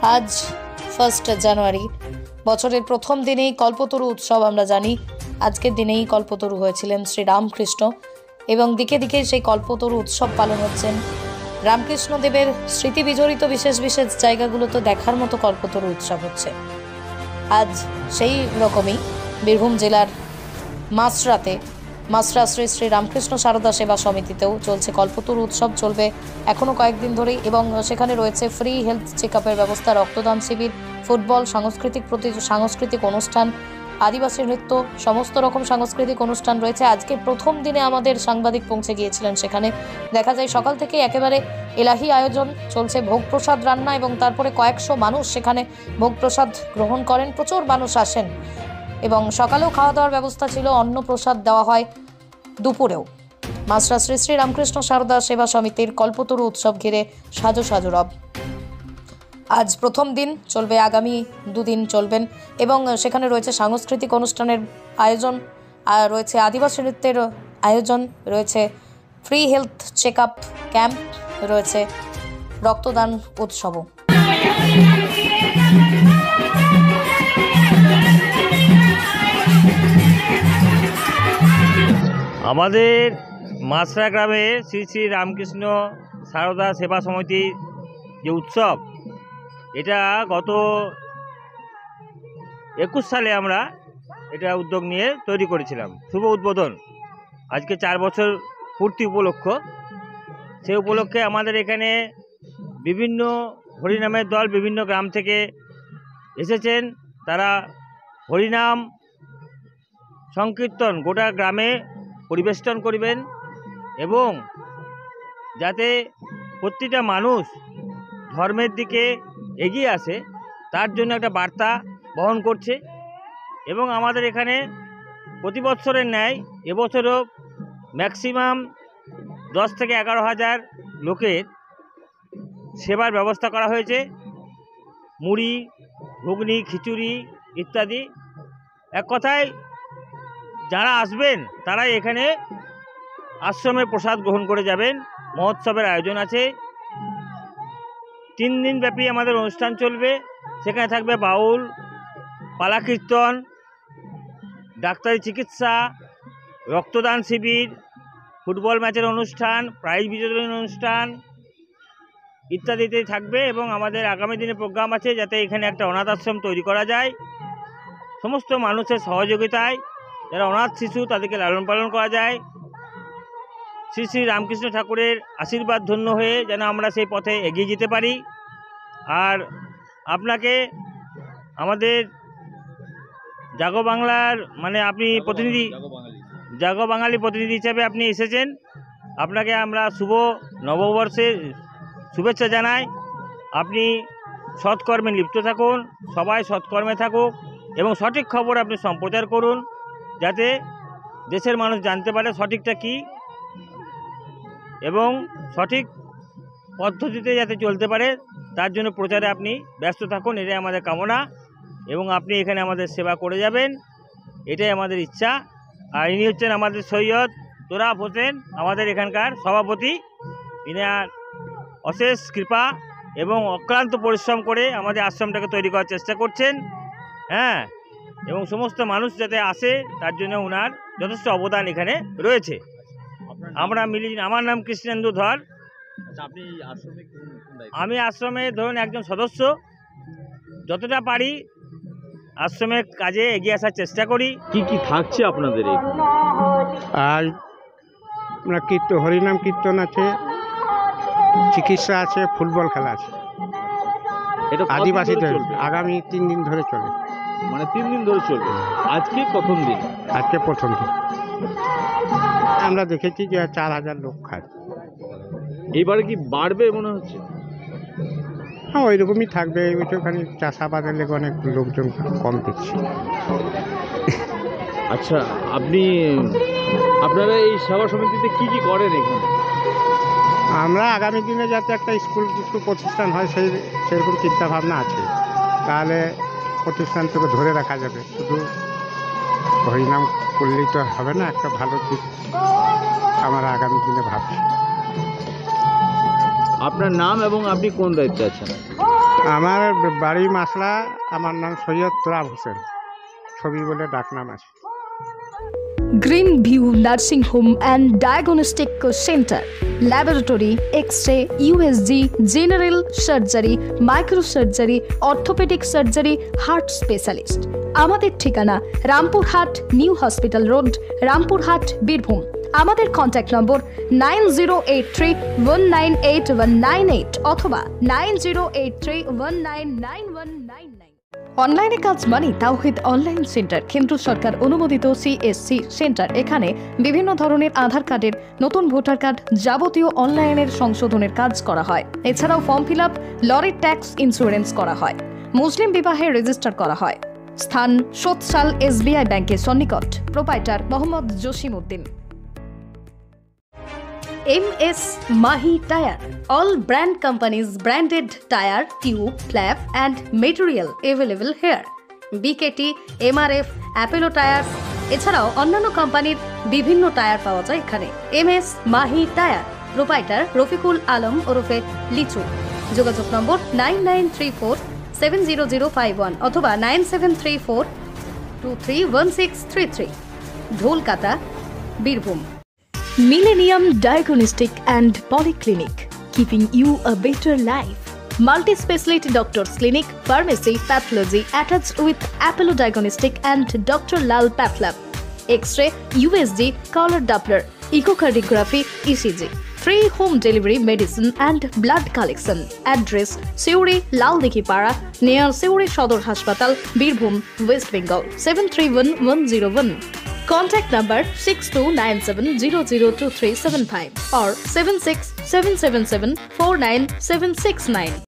আজ 1 জানুয়ারি, বছরের প্রথম দিনেই কল্পতরু উৎসব। আমরা জানি আজকের দিনেই কল্পতরু হয়েছিলেন শ্রী রামকৃষ্ণ, এবং দিকে দিকে সেই কল্পতরু উৎসব পালন হচ্ছেন। রামকৃষ্ণ দেবের স্মৃতি বিজড়িত বিশেষ বিশেষ জায়গাগুলোতে দেখার মতো কল্পতরু উৎসব হচ্ছে। আজ সেই রকমই বীরভূম জেলার মাসরা শ্রী শ্রী রামকৃষ্ণ সারদা সেবা সমিতিতেও চলছে কল্পতরু উৎসব। চলবে এখনও কয়েকদিন ধরেই, এবং সেখানে রয়েছে ফ্রি হেলথ চেক আপের ব্যবস্থা, রক্তদান শিবির, ফুটবল, সাংস্কৃতিক অনুষ্ঠান, আদিবাসী নৃত্য, সমস্ত রকম সাংস্কৃতিক অনুষ্ঠান রয়েছে। আজকে প্রথম দিনে আমাদের সাংবাদিক পৌঁছে গিয়েছিলেন সেখানে। দেখা যায় সকাল থেকে একেবারে এলাহি আয়োজন চলছে, ভোগ প্রসাদ রান্না, এবং তারপরে কয়েকশো মানুষ সেখানে ভোগ প্রসাদ গ্রহণ করেন। প্রচুর মানুষ আসেন, এবং সকালেও খাওয়া দাওয়ার ব্যবস্থা ছিল, অন্ন প্রসাদ দেওয়া হয় দুপুরেও। মাসরা শ্রী শ্রী রামকৃষ্ণ সারদা সেবা সমিতির কল্পতরু উৎসব ঘিরে সাজো রব। আজ প্রথম দিন, চলবে আগামী দুদিন চলবেন, এবং সেখানে রয়েছে সাংস্কৃতিক অনুষ্ঠানের আয়োজন, আর রয়েছে আদিবাসী নৃত্যের আয়োজন, রয়েছে free health check up camp, রয়েছে রক্তদান উৎসবও। আমাদের মাসরা গ্রামে শ্রী শ্রী রামকৃষ্ণ সারদা সেবা সমিতির যে উৎসব, এটা গত 21 সালে আমরা এটা উদ্যোগ নিয়ে তৈরি করেছিলাম। শুভ উদ্বোধন আজকে 4 বছর পূর্তি উপলক্ষ। সেই উপলক্ষে আমাদের এখানে বিভিন্ন হরিনামের দল বিভিন্ন গ্রাম থেকে এসেছেন। তারা হরিনাম সংকীর্তন গোটা গ্রামে পরিবেষ্টন করবেন, এবং যাতে প্রতিটা মানুষ ধর্মের দিকে এগিয়ে আসে তার জন্য একটা বার্তা বহন করছে। এবং আমাদের এখানে প্রতি বছরের ন্যায় এবছরও ম্যাক্সিমাম 10 থেকে 11,000 লোকের সেবার ব্যবস্থা করা হয়েছে। মুড়ি, ঘুগনি, খিচুড়ি ইত্যাদি। এক কথায় যারা আসবেন তারাই এখানে আশ্রমে প্রসাদ গ্রহণ করে যাবেন। মহোৎসবের আয়োজন আছে, 3 দিন ব্যাপী আমাদের অনুষ্ঠান চলবে। সেখানে থাকবে বাউল, পালা কীর্তন, ডাক্তারি চিকিৎসা, রক্তদান শিবির, ফুটবল ম্যাচের অনুষ্ঠান, প্রাইজ বিতরণ অনুষ্ঠান ইত্যাদিতে থাকবে। এবং আমাদের আগামী দিনে প্রোগ্রাম আছে যাতে এখানে একটা অনাথ আশ্রম তৈরি করা যায়। সমস্ত মানুষের সহযোগিতায় যারা অনাথ শিশু তাদেরকে লালন পালন করা যায়। শ্রী শ্রী রামকৃষ্ণ ঠাকুরের আশীর্বাদ ধন্য হয়ে যেন আমরা সেই পথে এগিয়ে যেতে পারি। আর আপনাকে আমাদের জাগো বাংলার আপনি প্রতিনিধি, জাগো বাঙালি প্রতিনিধি হিসেবে আপনি এসেছেন। আপনাকে আমরা শুভ নববর্ষের শুভেচ্ছা জানাই। আপনি সৎকর্মে লিপ্ত থাকুন, সবাই সৎকর্মে থাকুক, এবং সঠিক খবর আপনি সম্প্রচার করুন যাতে দেশের মানুষ জানতে পারে সঠিকটা কী, এবং সঠিক পদ্ধতিতে যাতে চলতে পারে তার জন্য প্রচারে আপনি ব্যস্ত থাকুন। এটাই আমাদের কামনা, এবং আপনি এখানে আমাদের সেবা করে যাবেন, এটাই আমাদের ইচ্ছা। আর ইনি হচ্ছেন আমাদের সৈয়দ তোরাব হোসেন, আমাদের এখানকার সভাপতি। ইনার অশেষ কৃপা এবং অক্লান্ত পরিশ্রম করে আমাদের আশ্রমটাকে তৈরি করার চেষ্টা করছেন। এবং সমস্ত মানুষ যাতে আসে তার জন্য ওনার যথেষ্ট অবদান এখানে রয়েছে। আমরা মিলি। আমার নাম কৃষ্ণেন্দু ধর। আমি আশ্রমে ধরুন একজন সদস্য, যতটা পারি আশ্রমের কাজে এগিয়ে আসার চেষ্টা করি। কি কি থাকছে আপনাদের এখানে? আর হরিনাম কীর্তন আছে, চিকিৎসা আছে, ফুটবল খেলা আছে। এটা আদিবাসীদের আগামী 3 দিন ধরে চলে। 3 দিন ধরে চলবে। আজকে প্রথম দিন। আজকে প্রথম দিন। আমরা দেখেছি যে 4,000 লোক খায়। এইবারে কি বাড়বে মনে হচ্ছে? হ্যাঁ, ওই রকমই থাকবে। ওইখানে চাষাবাদের লেগে অনেক লোকজন কম দেখছি। আচ্ছা, আপনারা এই সেবা সমিতিতে কি কি করেন এখানে? আমরা আগামী দিনে যাতে একটা স্কুল প্রতিষ্ঠান হয় সেরকম চিন্তাভাবনা আছে। তাহলে প্রতিষ্ঠানটাকে ধরে রাখা যাবে। শুধু হরিনাম করলেই তো হবে না, একটা ভালো দিক আমরা আগামী দিনে ভাবছি। আপনার নাম এবং আপনি কোন দায়িত্বে আছেন? আমার বাড়ি মাসলা, আমার নাম সৈয়দ তোরাব হোসেন, ছবি বলে ডাকনাম আছে। Green View Nursing Home and Diagnostic Centre, laboratory, x-ray, USG, general surgery, microsurgery, orthopaedic surgery, heart specialist. আমাদের ঠিকানা Rampurhat New Hospital Road, Rampurhat, Birbhum. আমাদের কন্ট্যাক্ট নম্বর 9083198198 অথবা 9083199199। অনলাইনে কাজ মানে তাওহিদ অনলাইন সেন্টার, কেন্দ্র সরকার অনুমোদিত CSC সেন্টার। এখানে বিভিন্ন ধরনের আধার কার্ডের, নতুন ভোটার কার্ড, যাবতীয় অনলাইনের সংশোধনের কাজ করা হয়। এছাড়াও ফর্ম ফিল আপ, লরির ট্যাক্স ইন্স্যুরেন্স করা হয়, মুসলিম বিবাহে রেজিস্টার করা হয়। স্থান সোৎসাল SBI ব্যাংকের সন্নিকট। Proprietor Mohammad Jasim Uddin. MS Mahi Tire, all brand companies branded tire, tube, flap and material available here. BKT, MRF, Apollo Tires এছাড়াও অন্যান্য কোম্পানির বিভিন্ন টায়ার পাওয়া যায় এখানে। MS Mahi Tire, proprietor Rafiqul Alam ওরফে লিচু। যোগাযোগ নম্বর 99347005 অথবা 9734231633। Dholkata, Birbhum. Millennium Diagnostic and Polyclinic, keeping you a better life. Multi-speciality doctors clinic, pharmacy, pathology attached with Apollo Diagnostic and Dr. Lal Path Lab. X-ray, USG, color Doppler, echocardiography, ECG. Free home delivery medicine and blood collection. Address Seuri, Laldikhipara, near Seuri Shodor Hospital, Birbhum, West Bengal 731101. Contact number 6297002375 or 76777 49769.